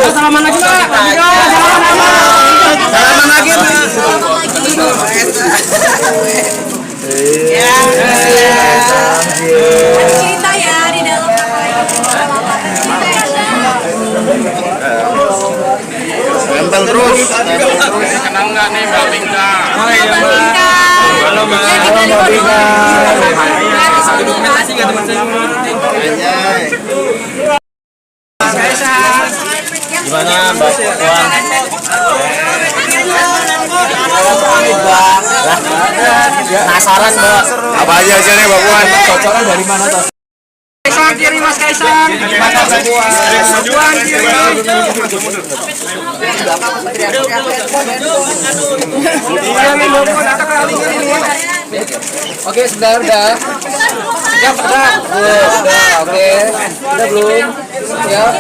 Salaman lagi Pak. Salaman lagi. Cerita ya di dalam Nempel terus. Kenal nggak nih Mbak Bingka? Oh iya Mbak. Halo Mbak. Halo Mbak Bingka. Dokumentasi nggak teman saya? Gimana Mbak Puan? Penasaran Mbak. Apa aja hasilnya Mbak Puan? Cocoran dari mana tuh? Kaisang kiri Mas Kaisang. Gimana Mbak Puan? Puan kiri. Oke, sebentar udah. Siap, udah. Oke. Udah belum? Siap.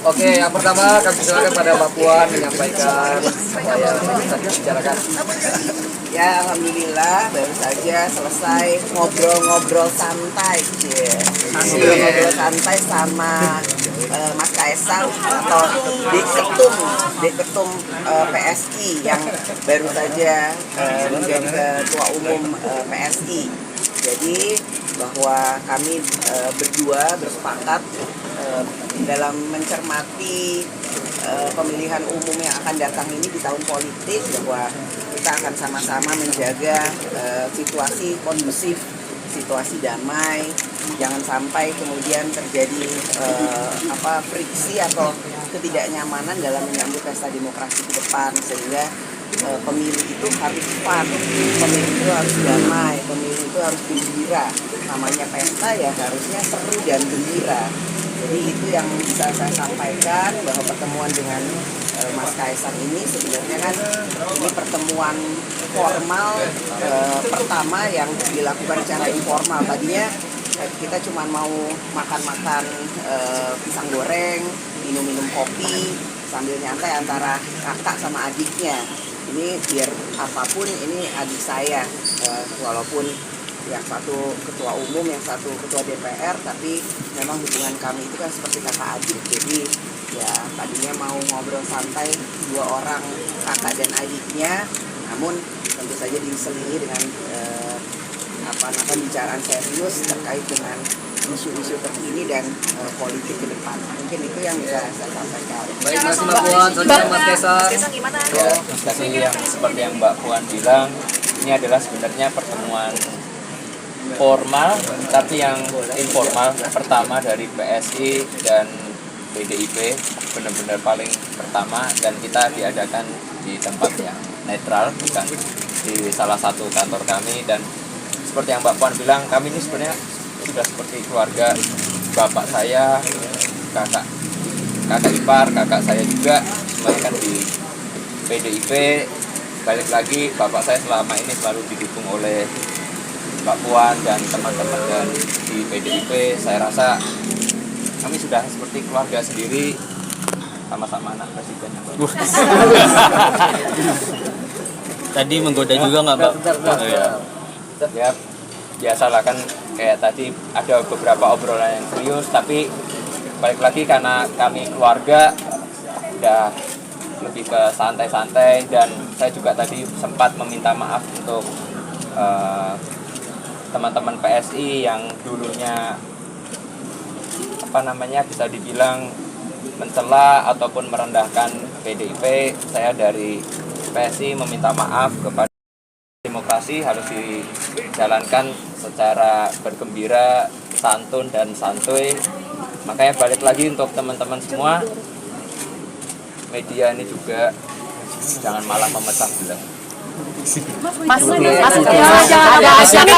Oke. Yang pertama kami silakan pada Mbak Puan menyampaikan apa yang bisa dibicarakan. Ya, alhamdulillah baru saja selesai ngobrol-ngobrol santai, ngobrol-ngobrol santai sama Mas Kaisang atau Diketum PSI yang baru saja menjadi ketua umum PSI. Jadi bahwa kami berdua bersepakat dalam mencermati pemilihan umum yang akan datang ini di tahun politik, bahwa kita akan sama-sama menjaga situasi kondusif, situasi damai, jangan sampai kemudian terjadi friksi atau ketidaknyamanan dalam menyambut pesta demokrasi ke depan, sehingga pemilu itu harus fun, pemilu itu harus damai, pemilu itu harus gembira. Namanya pesta ya harusnya seru dan gembira. Jadi itu yang bisa saya sampaikan, bahwa pertemuan dengan Mas Kaisang ini sebenarnya kan ini pertemuan formal pertama yang dilakukan secara informal. Tadinya kita cuma mau makan-makan pisang goreng, minum-minum kopi sambil nyantai antara kakak sama adiknya. Ini biar apapun ini adik saya, walaupun yang satu ketua umum, yang satu ketua DPR, tapi memang hubungan kami itu kan seperti kakak adik. Jadi ya tadinya mau ngobrol santai dua orang kakak dan adiknya, namun tentu saja diselingi dengan pembicaraan serius terkait dengan isu-isu terkini dan politik ke depan. Mungkin itu yang bisa saya sampaikan. Baik, Mas Mbak Puan, selanjutnya Mas Kaisang. Gimana? Mas Kasih, yang seperti yang Mbak Puan bilang, ini adalah sebenarnya pertemuan formal tapi yang informal pertama dari PSI dan PDIP, benar-benar paling pertama, dan kita diadakan di tempat yang netral, bukan di salah satu kantor kami. Dan seperti yang Mbak Puan bilang, kami ini sebenarnya sudah seperti keluarga. Bapak saya, kakak ipar, kakak saya juga semuanya kan di PDIP. Balik lagi, bapak saya selama ini selalu didukung oleh Mbak Puan dan teman-teman dan di PDIP. Saya rasa kami sudah seperti keluarga sendiri, sama-sama anak presiden. Tadi menggoda juga nggak Mbak? Ya, biasalah kan, kayak tadi ada beberapa obrolan yang serius, tapi balik lagi karena kami keluarga udah lebih ke santai-santai. Dan saya juga tadi sempat meminta maaf untuk teman-teman PSI yang dulunya bisa dibilang mencela ataupun merendahkan PDIP. Saya dari PSI meminta maaf. Kepada demokrasi harus dijalankan secara bergembira, santun dan santuy. Makanya balik lagi untuk teman-teman semua, media ini juga jangan malah memecah belah. Mas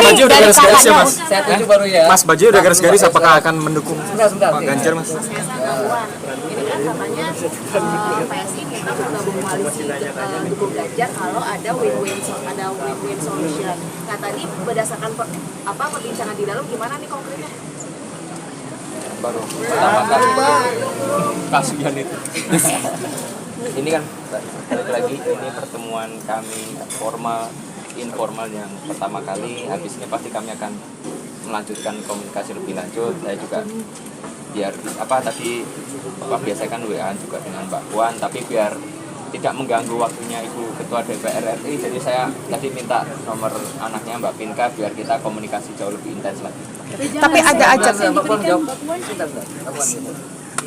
Baju udah garis-garis ya Mas? Saya tuju baru ya. Mas, baju udah garis-garis, apakah akan mendukung Pak Ganjar Mas? Ini kan katanya PSI kita bergabung koalisi dukung Ganjar kalau ada win-win solution. Nah tadi berdasarkan perbincangan di dalam, gimana nih konkretnya? Baru pertama kali kasihan itu. Ini kan balik lagi, ini pertemuan kami formal informal yang pertama kali. Habis ini pasti kami akan melanjutkan komunikasi lebih lanjut. Saya juga biar biasanya kan WA juga dengan Mbak Puan, tapi biar tidak mengganggu waktunya Ibu Ketua DPR RI, jadi saya tadi minta nomor anaknya Mbak Pinka biar kita komunikasi jauh lebih intens lagi. Tapi ada ajakan Mbak Puan jawab. Sebentar.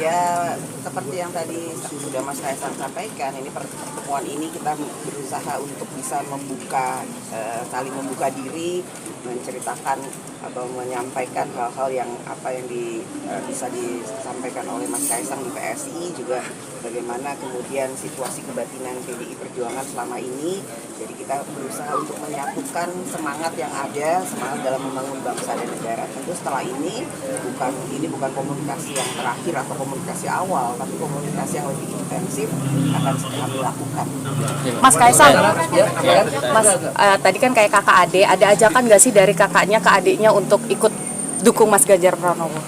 Ya seperti yang tadi sudah Mas Kaisang sampaikan, ini pertemuan ini kita berusaha untuk bisa membuka, saling membuka diri, menceritakan atau menyampaikan hal-hal yang bisa disampaikan oleh Mas Kaisang di PSI, juga bagaimana kemudian situasi kebatinan PDI Perjuangan selama ini. Jadi kita berusaha untuk menyatukan semangat yang ada, semangat dalam membangun bangsa dan negara. Tentu setelah ini bukan komunikasi yang terakhir atau komunikasi awal, tapi komunikasi yang lebih intensif akan kami lakukan. Mas Kaisang, Mas tadi kan kayak kakak adik, ada ajakan nggak sih dari kakaknya ke adiknya untuk ikut dukung Mas Ganjar Pranowo?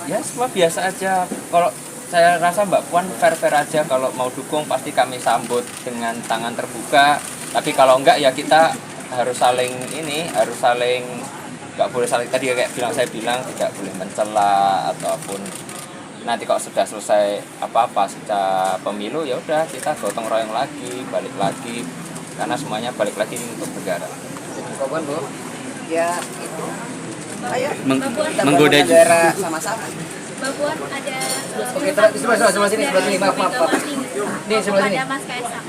Ya semua biasa aja. Kalau saya rasa Mbak Puan fair-fair aja, kalau mau dukung pasti kami sambut dengan tangan terbuka. Tapi kalau enggak ya kita harus saling nggak boleh saling, tadi kayak saya bilang tidak boleh mencela ataupun nanti kalau sudah selesai pasca pemilu ya udah kita gotong royong lagi, balik lagi, karena semuanya balik lagi untuk negara. Mbak Puan, Bu. Ya itu, ayo kita menggoda bangun negara sama-sama. Mbak Puan ada Oke, sebelah sini, maaf. Nih, sebelah sini. kepada Mas Kaisang.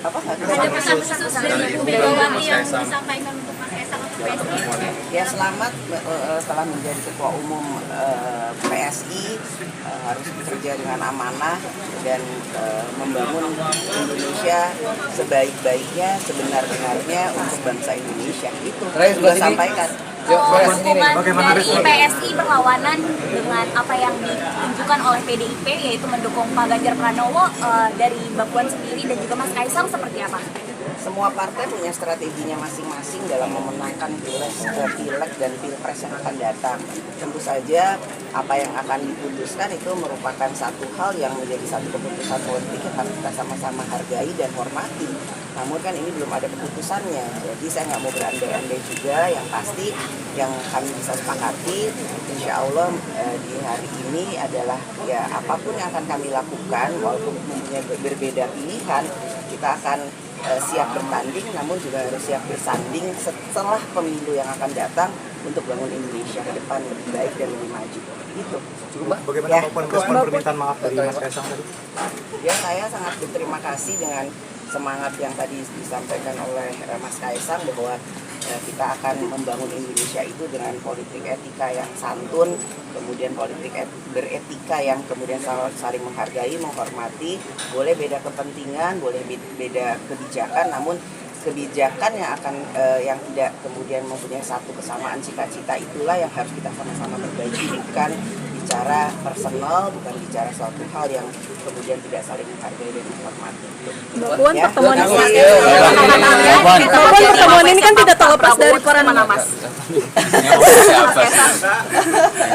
Apa? Ada pesan khusus dari Bu Megawati yang disampaikan untuk Mas Kaisang untuk PSI. Ya selamat setelah menjadi ketua umum PSI, harus bekerja dengan amanah dan membangun Indonesia sebaik-baiknya, sebenar-benarnya untuk bangsa Indonesia. Itu Terakhir, sudah sebelah sini. sampaikan. Dukungan dari PSI berlawanan dengan apa yang ditunjukkan oleh PDIP, yaitu mendukung Pak Ganjar Pranowo, dari Mbak Puan sendiri dan juga Mas Kaisang seperti apa? Semua partai punya strateginya masing-masing dalam memenangkan pileg dan pilpres yang akan datang. Tentu saja apa yang akan diputuskan itu merupakan satu hal yang menjadi satu keputusan politik yang harus kita sama-sama hargai dan hormati. Namun kan ini belum ada keputusannya, jadi saya nggak mau berandai-andai juga. Yang pasti yang kami bisa sepakati, insya Allah di hari ini adalah ya apapun yang akan kami lakukan, walaupun mempunyai berbeda pilihan, kita akan siap bertanding, namun juga harus siap bersanding setelah pemilu yang akan datang untuk bangun Indonesia ke depan lebih baik dan lebih maju. Itu. Bagaimana Mbak Puan merespon permintaan maaf dari Mas Kaisang tadi? Ya, saya sangat berterima kasih dengan semangat yang tadi disampaikan oleh Mas Kaisang bahwa kita akan membangun Indonesia itu dengan politik etika yang santun, kemudian politik beretika yang kemudian saling menghargai, menghormati. Boleh beda kepentingan, boleh beda kebijakan, namun kebijakan yang tidak kemudian mempunyai satu kesamaan cita-cita, itulah yang harus kita sama-sama perbaiki, bukan bicara personal, bukan bicara suatu hal yang kemudian tidak saling menghargai dan menghormati. Mbak Puan, Ya. pertemuan Puan. ini kan tidak terlepas dari peran Mas.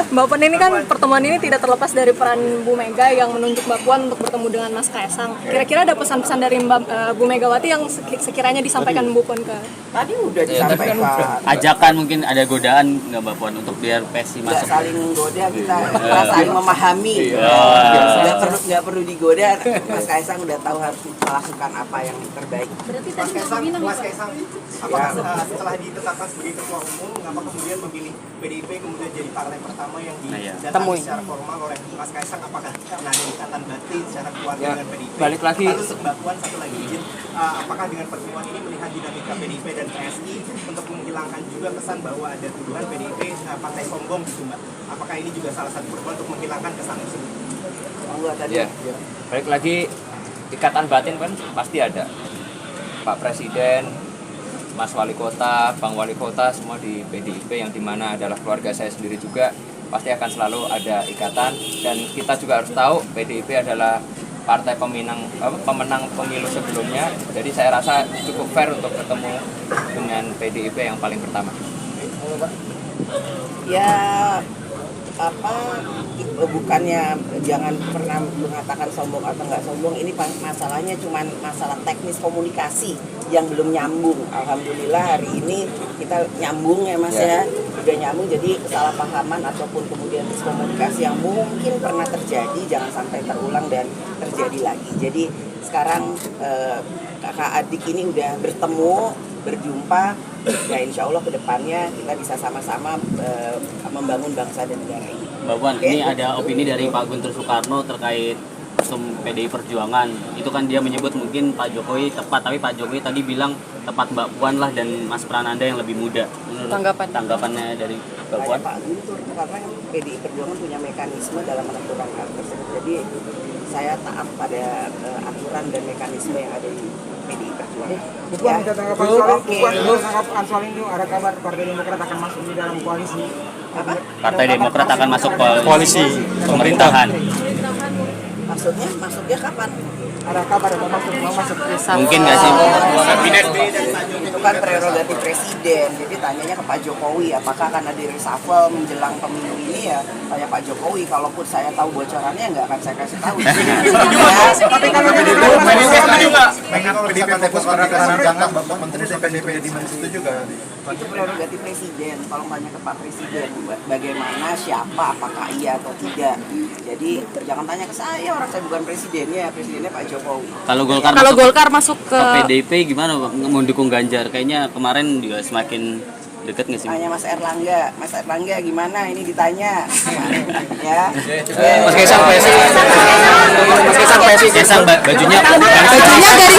Mbak Puan ini kan pertemuan ini tidak terlepas dari peran Bu Mega yang menunjuk Mbak Puan untuk bertemu dengan Mas Kaisang. Kira-kira ada pesan-pesan dari Bu Megawati yang sekiranya disampaikan Bu Puan ke? Tadi udah disampaikan. Ajakan mungkin ada godaan nggak Mbak Puan untuk biar PSI Nggak masuk? saling menggoda, kita saling memahami. Nggak perlu digoda. Mas Kaisang udah tahu harus melakukan apa yang terbaik. Berarti tadi Mbak Puan Mas Kaisang, apakah setelah ditetapkan sebagai ketua umum, mengapa kemudian memilih PDIP kemudian jadi partai pertama yang didatangi secara formal oleh Mas Kaisang? Apakah karena ada ikatan batin secara keluarga dengan PDIP? Balik lagi. Lalu Mbak Puan satu lagi izin, apakah dengan pertemuan ini melihat dinamika PDIP dan PSI untuk menghilangkan juga kesan bahwa ada tuduhan PDIP partai sombong gitu Mbak? Apakah ini juga salah satu pertemuan untuk menghilangkan kesan tersebut? Ya, balik lagi, ikatan batin kan pasti ada. Pak Presiden, Mas Wali Kota, Bang Wali Kota, semua di PDIP yang dimana adalah keluarga saya sendiri juga, pasti akan selalu ada ikatan. Dan kita juga harus tahu PDIP adalah partai pemenang pemilu sebelumnya. Jadi saya rasa cukup fair untuk ketemu dengan PDIP yang paling pertama. Ya bukannya jangan pernah mengatakan sombong atau nggak sombong, ini masalahnya cuman masalah teknis komunikasi yang belum nyambung. Alhamdulillah hari ini kita nyambung ya Mas ya, udah nyambung, jadi kesalahpahaman ataupun kemudian miskomunikasi yang mungkin pernah terjadi jangan sampai terulang dan terjadi lagi. Jadi sekarang kakak adik ini udah bertemu, berjumpa, ya insya Allah kedepannya kita bisa sama-sama membangun bangsa dan negara ini. Mbak Puan, ini ada opini dari Pak Guntur Soekarno terkait Ketum PDI Perjuangan. Itu kan dia menyebut mungkin Pak Jokowi tepat, tapi Pak Jokowi tadi bilang tepat Mbak Puan lah dan Mas Prananda yang lebih muda. Menurut tanggapannya dari Mbak Puan? Pak Guntur, karena PDI Perjuangan punya mekanisme dalam menentukan hal tersebut. Jadi saya taat pada aturan dan mekanisme yang ada di PDI Perjuangan. Bukan minta tanggapan soal itu, ada kabar Partai Demokrat akan masuk di dalam koalisi. Partai Demokrat akan masuk koalisi pemerintahan. Masuknya kapan? Ada kabar mau masuk Mungkin nggak sih? Itu kan prerogatif presiden. Jadi tanyanya ke Pak Jokowi, apakah akan ada reshuffle menjelang pemilu ini ya? Tanya Pak Jokowi. Kalaupun saya tahu bocorannya nggak akan saya kasih tahu. Tapi kalau PDIP fokus pada jangka Bapak Menteri dan PDIP di mana itu juga. Itu prerogatif presiden. Kalau tanya ke Pak Presiden, bagaimana, siapa, apakah iya atau tidak. Jadi jangan tanya ke saya, orang saya bukan presidennya, presidennya Pak Jokowi. Kalau Golkar masuk ke PDIP gimana Pak? Mendukung Ganjar? Kayaknya kemarin juga semakin dekat nggak sih? Tanya Mas Erlangga gimana? Ini ditanya. Ya. Mas Kaisang PSI. Kaisang bajunya Bajunya dari